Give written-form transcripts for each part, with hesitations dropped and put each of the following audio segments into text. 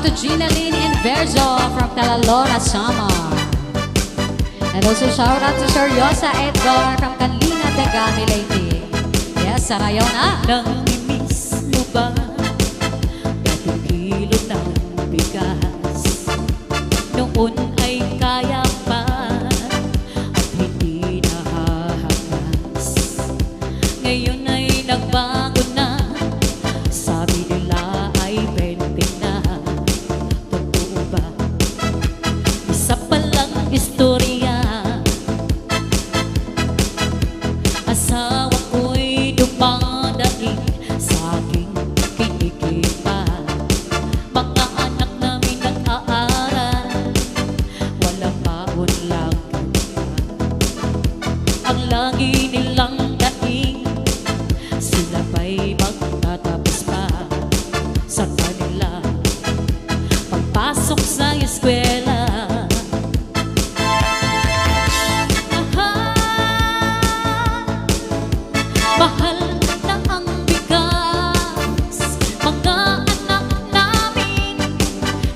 to Gina Lynn and Verzo from Talalona, Samar. And also shout out to Seryosa Edgar from Kanlina, Dagami, Leyte. Yes, sarayaw na. Namimiss mo ba dating kilo ng bigas? Noon ay kaya pa at hindi nahahagas. Ngayon ay nagbago na, sabi nila ay 20 na. Totoo ba? Isa palang istorya. Asawa ko'y dumadating sa aking kinikita. Mga anak namin nag-aaral, walang baon lang kita. Ang lagi nilang dating, sila ba'y magtatapos pa sa kanila pagpasok sa eskwela. Mahal na ang bigas, mga anak namin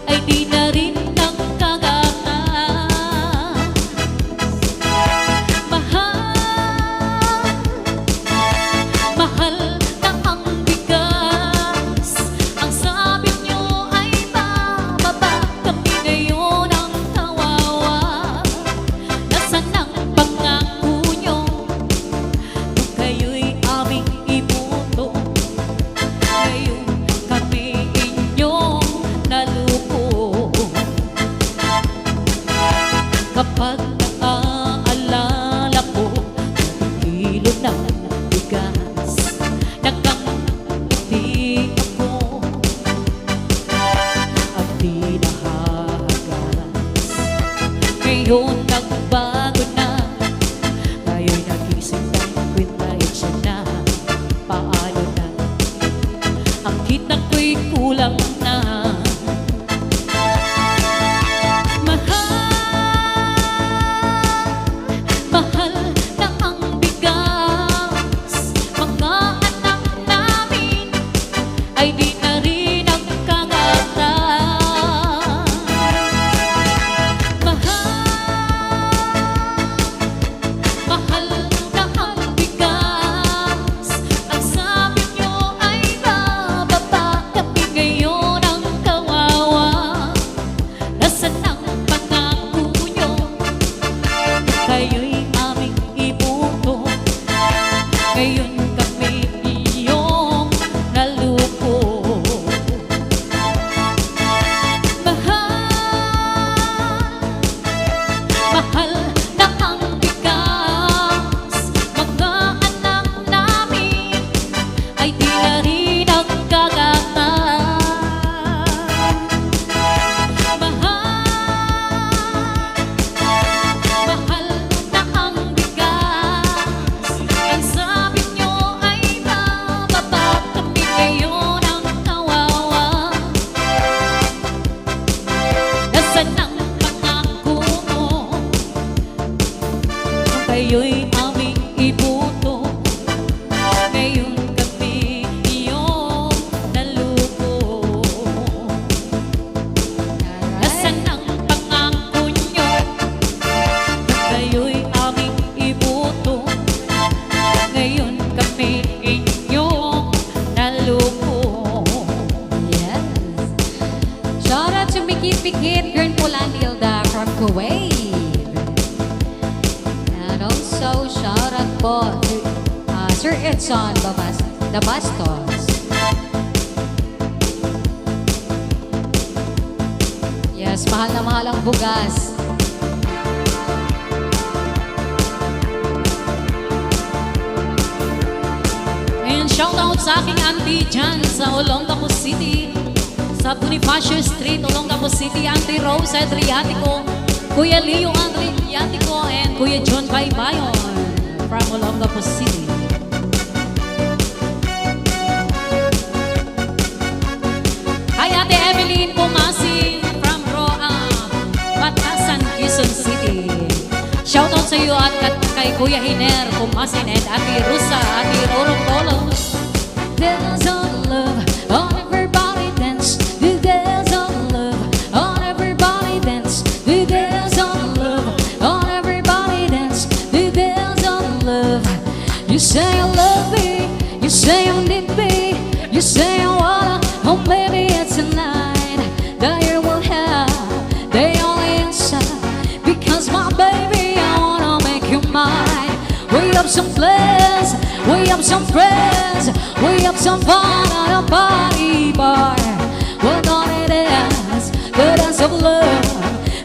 ay di na rin nagkagatas. Mahal na ang bigas. Ang sabi nyo ay bababa, kami ngayon ang kawawa. Nasaan ang pangako nyo nung kayo'y aming ibuto? Ngayon kami inyong naluko. Kapag naaalala ko ang kilo ng bigas, nakangiti ako at di nahahagas. Ngayon nagbago na, tayo'y nagising ng kwenta na. Paano na? Ang kita ko'y kulang na. Mahal na ang bigas. Mga anak namin ay di na rin nagkagatas. Mahal na ang bigas. Ang sabi nyo ay bababa, kami ngayon ang kawawa. Nasaan ang pangako nyo? Kayo'y aming ibuto. Ngayon kami iyong naluko. Mahal na ang bigas. Mga anak namin ay di na rin nagkagatas. Mahal na ang bigas. Ang sabi nyo ay bababa, kami ngayon ang kawawa. Nasaan ang pangako mo nung kayo'y aming ibuto? Ngayon kami iyong naluko. Nasaan ang pangako nyo nung kayo'y aming ibuto? Ngayon kami inyong naluko. Yes. Shout out to Mikit-Pikit, Girl Pulandilda from Kuwait. And also shout out po to Sir Edson Dabastos. Yes, mahal na mahal ang bugas. And shout out sa aking auntie dyan sa Olongapo City, sa Bonifacio Street, Olongapo City. Auntie Rose Adriatico, Kuya Leo Adriatico, and Kuya John Baybayon from Olongapo City. Hi Ate Evelyn Pumasing from Batasan, Quezon City. Shout out sa iyo at kay Kuya Hiner Pumasin and Ate Rusa, Ate Rorong Tolo. There's all love, all everybody dance. There's all love. have some plans, we have some friends, we have some fun at a party bar. We're gonna dance, the dance of love.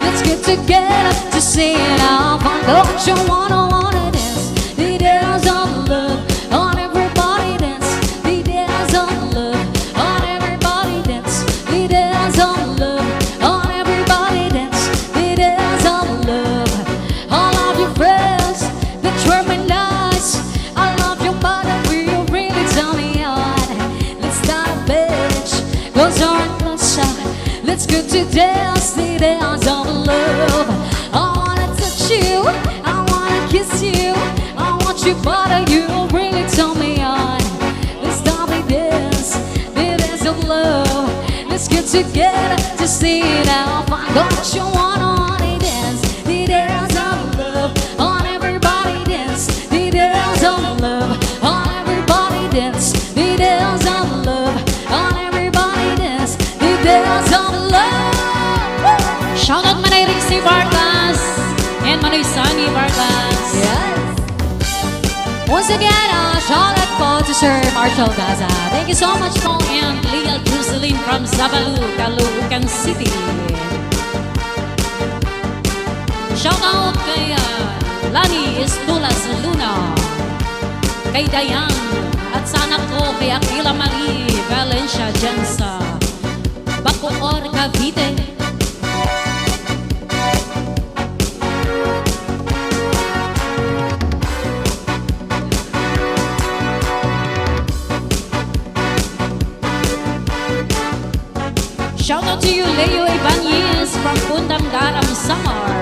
Let's get together to sing it out. Don't you wanna dance, the dance of love. On everybody dance, the dance of love. On everybody dance, the dance of love. On everybody dance, the dance of love. All of your friends, they treat me nice. I love your body, will you really tell me on? Let's start a bitch, close our closer. Let's go to dance, the dance of love. I wanna touch you, I wanna kiss you, I want you body, you really turn me on. Let's start the dance of love. Let's get together to see it out. Don't you wanna dance, the dance of love. On everybody dance, the dance of love. On everybody dance, the dance of love. On everybody dance, the dance of love. Shout out Manay Rixie Vargas and Manay Sunny Vargas. Yes. Once again, shout out po to Sir Marshall Gaza. Thank you so much po. And Leah Jocelyn from Zabalu, Caloocan City. Shout out kay Lani Estulas Luna, kay Dayan, at sa anak ko kay Aquila Marie Valencia dyan sa Bacoor, Cavite. Shout out to you, Leo Ibanez from Pundang Garam, Samar.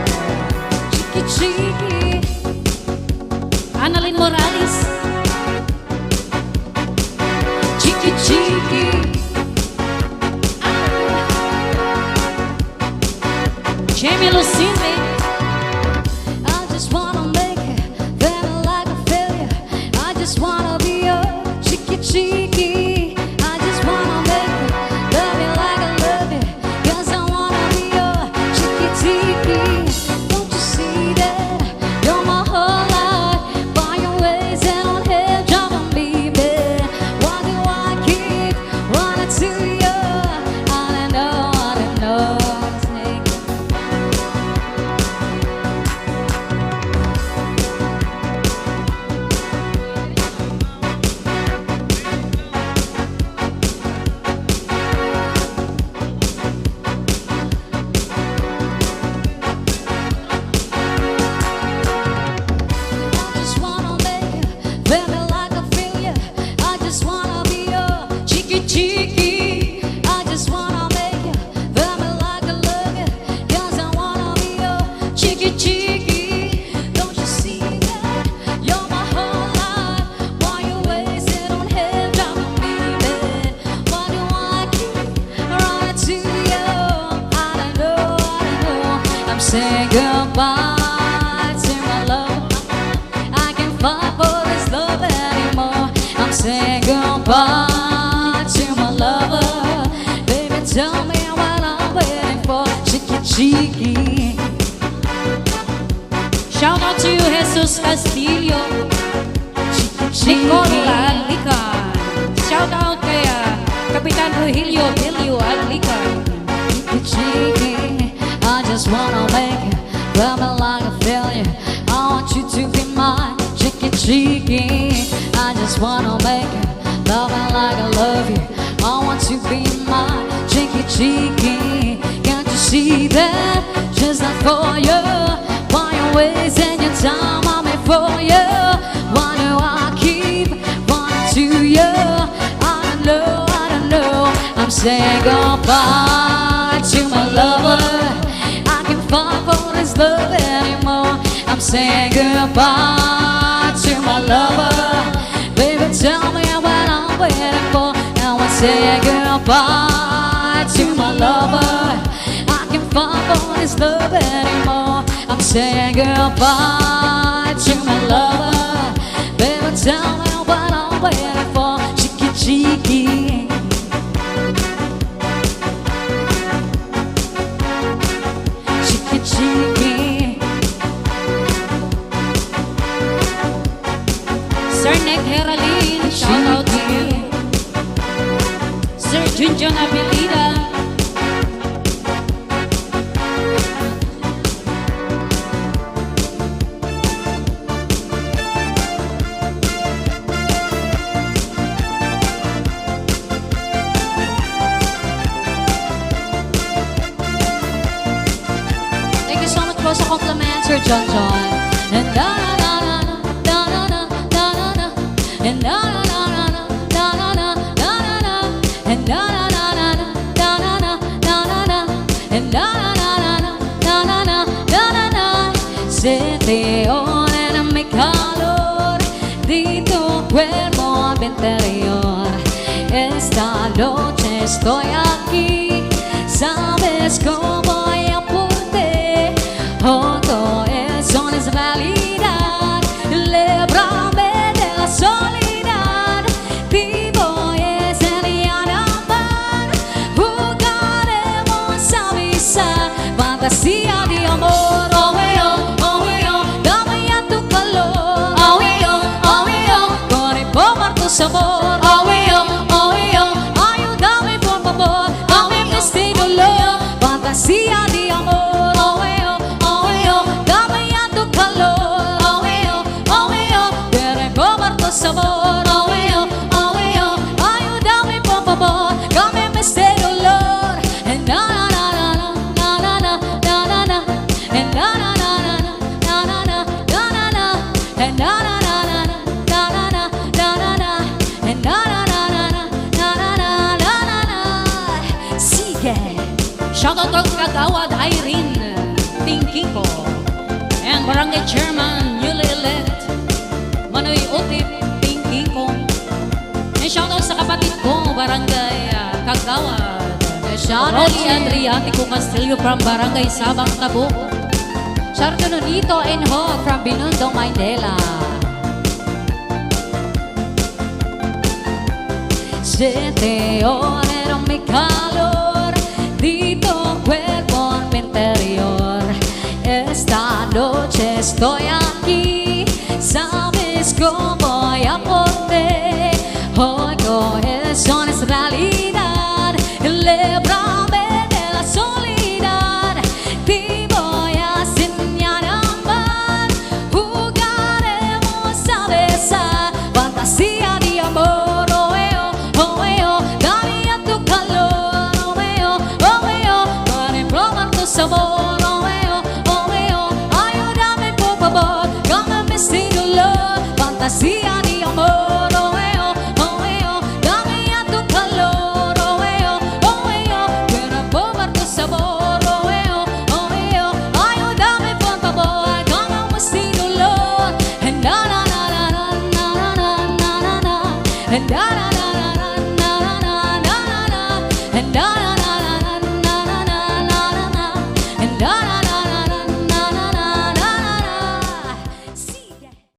Chiki chiki, Annalyn Morales, chiki chiki. Jamie Lucinde, I just wanna make it feel like a failure. I just wanna be your chiki chiki. I just wanna make it love you like I love you. 'Cause I wanna be your chiki chiki. Don't you see that you're my whole life? By your ways and on head driving me mad. Why do I keep running to you? I don't know, snake. I just wanna make you feel me like I feel you. I just wanna be your cheeky cheeky. I just wanna make you feel me like I love you. 'Cause I wanna be your cheeky cheeky. Don't you see that you're my whole life? Why you wasting on head driving me mad? Why do I keep running to you? I don't know. I'm saying goodbye to my love. I can't fight for this love anymore. I'm saying goodbye to my lover. Baby, tell me what I'm waiting for. Cheeky, cheeky. shout out to you, Jesus Castillo, Cheeky, Nicole cheeky. Alican. Shout out kay Kapitan Rogelio Delio Alican. Cheeky, cheeky. I just wanna make you feel me like I feel you. I want you to be mine. Cheeky, cheeky. I just wanna make you love me like I love you. I want to be mine. Cheeky, cheeky. Can't you see that? Just not for you. Why you wasting your time on me for you? Why do I keep running to you? I don't know. I'm saying goodbye to my lover. I can't fight for this love anymore. I'm saying goodbye to my lover. Baby, tell me what I'm waiting for. Now I'm saying goodbye to my lover. I can't fight for this love anymore. I'm saying goodbye to my lover. Baby, tell me what I'm waiting for. Cheeky, cheeky. Cheeky, cheeky. Junjang Apelida. Thank you so much po sa compliments, Sir John John. And na na na na na na na na na na and na na na na na na na na na na and na na na na na na na na na na and na na na na na na na na na na. Siete horas en mi calor, di tu cuerpo a mi interior. Esta noche estoy aquí, sabes cómo voy a por ti. Oh, todo eso no es realidad, líbrame de la soledad. Vivo ese día de amar, jugaremos a besar, fantasía de amor. Dame ya tu calor, con el pomar tu sabor. Ayúdame por favor, dame este dolor, fantasía de amor. Dame ya tu calor, quiero probar tu sabor. Ayúdame por favor, cámbiame este dolor. Na na na na na na na na na na na na na na na na na na na Shoutout to Kagawad Irene Thinking ko and Barangay Chairman newly elect Manoy Utip Thinking ko. And shoutout sa kapatid ko Barangay Kagawad Rolly Adriatico Castillo from Barangay Sabang Tabo. Shout out to Nonito and Hog from Binondo, Mandela. Siete horas en mi calor, di tu cuerpo en mi interior. Esta noche estoy aquí, sabes cómo voy a por ti. Hoy eso no es realidad, líbrame de la soledad. Te voy a enseñar a amar, jugaremos a besar, fantasía de amor. Dame ya tu calor, para probar tu sabor. Ayúdame por favor, cámbiame este dolor, fantasía de amor. Dame ya tu calor, quiero probar tu sabor. Ayúdame por favor, cámbiame este dolor. Na na na na na na na na na na.